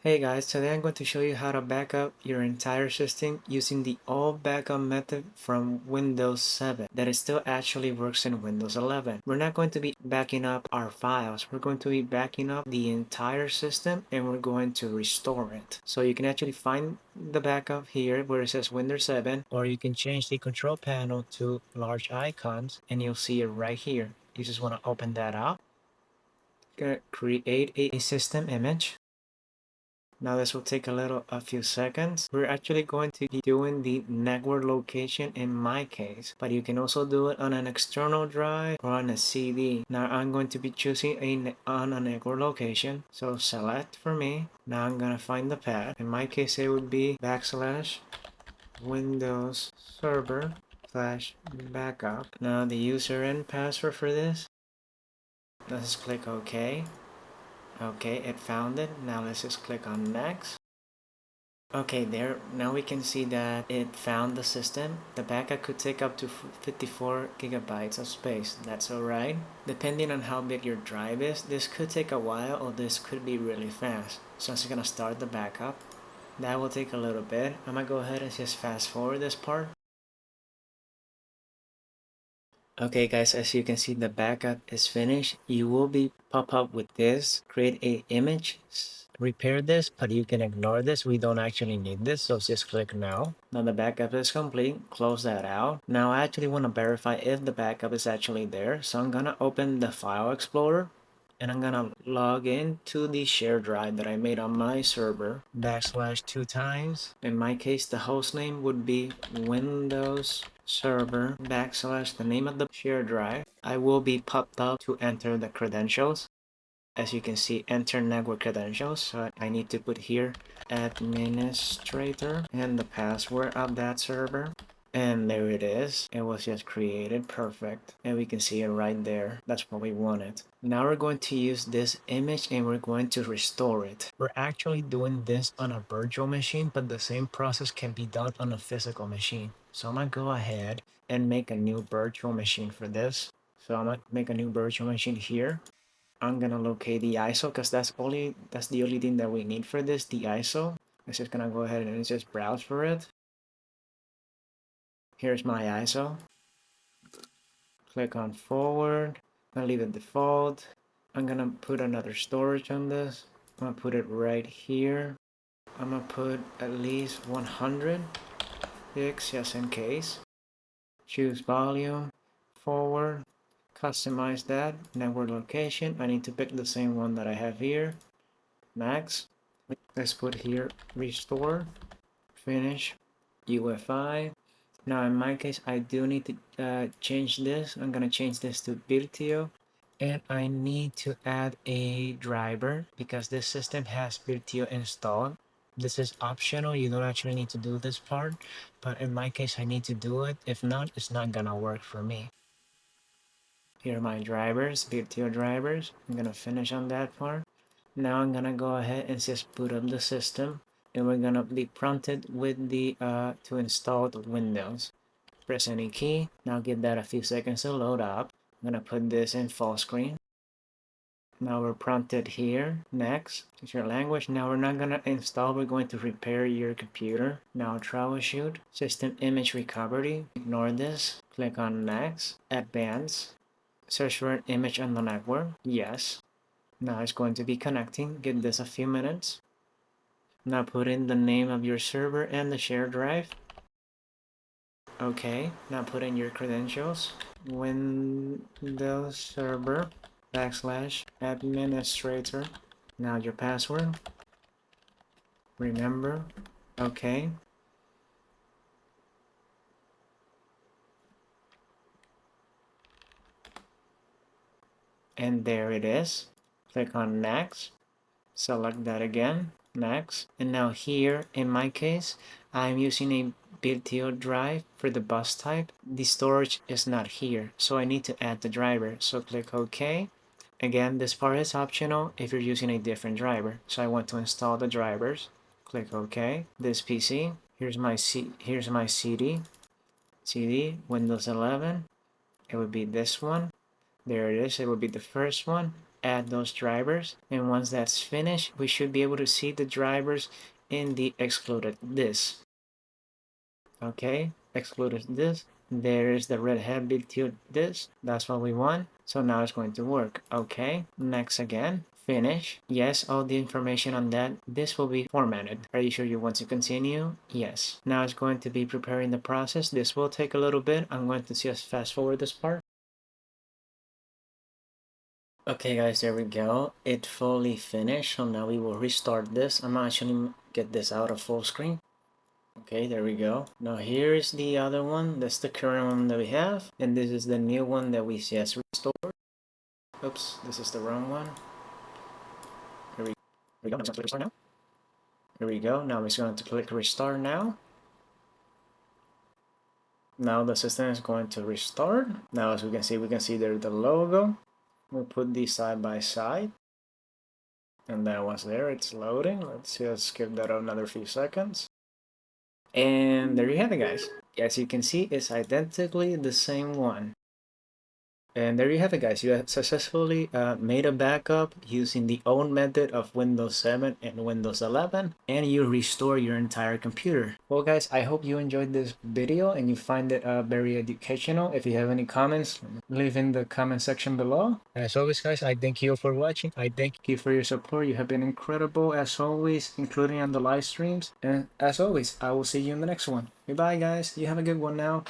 Hey guys, today I'm going to show you how to back up your entire system using the old backup method from Windows 7 that it still actually works in Windows 11. We're not going to be backing up our files, we're going to be backing up the entire system and we're going to restore it. So you can actually find the backup here where it says Windows 7, or you can change the control panel to large icons and you'll see it right here. You just want to open that up, create a system image. Now this will take a few seconds. We're actually going to be doing the network location in my case, but you can also do it on an external drive or on a CD. Now I'm going to be choosing on a network location. So select for me. Now I'm gonna find the path. In my case, it would be /Windows Server /backup. Now the user and password for this. Let's click OK. Okay, it found it. Now let's just click on next. Okay, now we can see that it found the system. The backup could take up to 54 gigabytes of space. That's alright. Depending on how big your drive is, this could take a while or this could be really fast. So I'm just gonna start the backup. That will take a little bit. I'm gonna go ahead and just fast forward this part. Okay guys, as you can see, the backup is finished. You will be pop up with this, create a image, repair this, but you can ignore this. We don't actually need this, so just click now. Now the backup is complete. Close that out. Now I actually want to verify if the backup is actually there, so I'm gonna open the file explorer and I'm gonna log in to the shared drive that I made on my server, /2 times. In my case, the host name would be Windows Server / the name of the shared drive. I will be popped up to enter the credentials. As you can see, enter network credentials. So I need to put here administrator and the password of that server. And there it is. It was just created. Perfect. And we can see it right there. That's what we wanted. Now we're going to use this image and we're going to restore it. We're actually doing this on a virtual machine, but the same process can be done on a physical machine. So I'm going to go ahead and make a new virtual machine for this. So I'm going to make a new virtual machine here. I'm gonna locate the ISO because that's the only thing that we need for this, the ISO. I'm just gonna go ahead and just browse for it. Here's my ISO. Click on forward. I'm gonna leave it default. I'm gonna put another storage on this. I'm gonna put it right here. I'm gonna put at least 100 gigs just in case. Choose volume, forward, customize that, network location. I need to pick the same one that I have here. Max. Let's put here restore, finish, UEFI. Now in my case, I do need to change this. I'm gonna change this to Virtio, and I need to add a driver because this system has Virtio installed. This is optional. You don't actually need to do this part, but in my case, I need to do it. If not, it's not gonna work for me. Here are my drivers, Virtio drivers. I'm gonna finish on that part. Now I'm gonna go ahead and just boot up the system, and we're gonna be prompted with the to install the Windows. Press any key. Now give that a few seconds to load up. I'm gonna put this in full screen. Now we're prompted here. Next, choose your language. Now we're not gonna install, we're going to repair your computer. Now troubleshoot, system image recovery. Ignore this. Click on next, advanced. Search for an image on the network. Yes. Now it's going to be connecting. Give this a few minutes. Now put in the name of your server and the shared drive. Okay, now put in your credentials. Windows Server /administrator. Now your password. Remember. Okay. And there it is. Click on next. Select that again. Next. And now here, in my case, I'm using a Virtio drive for the bus type. The storage is not here, so I need to add the driver. So click OK. Again, this part is optional if you're using a different driver. So I want to install the drivers. Click OK. This PC. Here's my CD. Windows 11. It would be this one. There it is. It would be the first one. add those drivers, and once that's finished, we should be able to see the drivers in the excluded disk. Okay, excluded disk. There is the red hat Virtio disk. That's what we want. So now it's going to work. Okay, next again. Finish. Yes, all the information on that. This will be formatted. Are you sure you want to continue? Yes. Now it's going to be preparing the process. This will take a little bit. I'm going to just fast forward this part. Okay guys, there we go. It fully finished. So now we will restart this. I'm actually get this out of full screen. Okay, there we go. Now here is the other one. That's the current one that we have. And this is the new one that we just restored. Oops, this is the wrong one. Here we go. Now click restart now. Here we go. Now we're going to click restart now. Now the system is going to restart. Now as we can see there the logo. We'll put these side by side. And that was there. It's loading. Let's just skip that another few seconds. And there you have it, guys. As you can see, it's identically the same one. And there you have it, guys. You have successfully made a backup using the old method of Windows 7 and Windows 11, and you restore your entire computer. Well, guys, I hope you enjoyed this video and you find it very educational. If you have any comments, leave in the comment section below. As always, guys, I thank you for watching. I thank you for your support. You have been incredible, as always, including on the live streams. And as always, I will see you in the next one. Goodbye, guys. You have a good one now.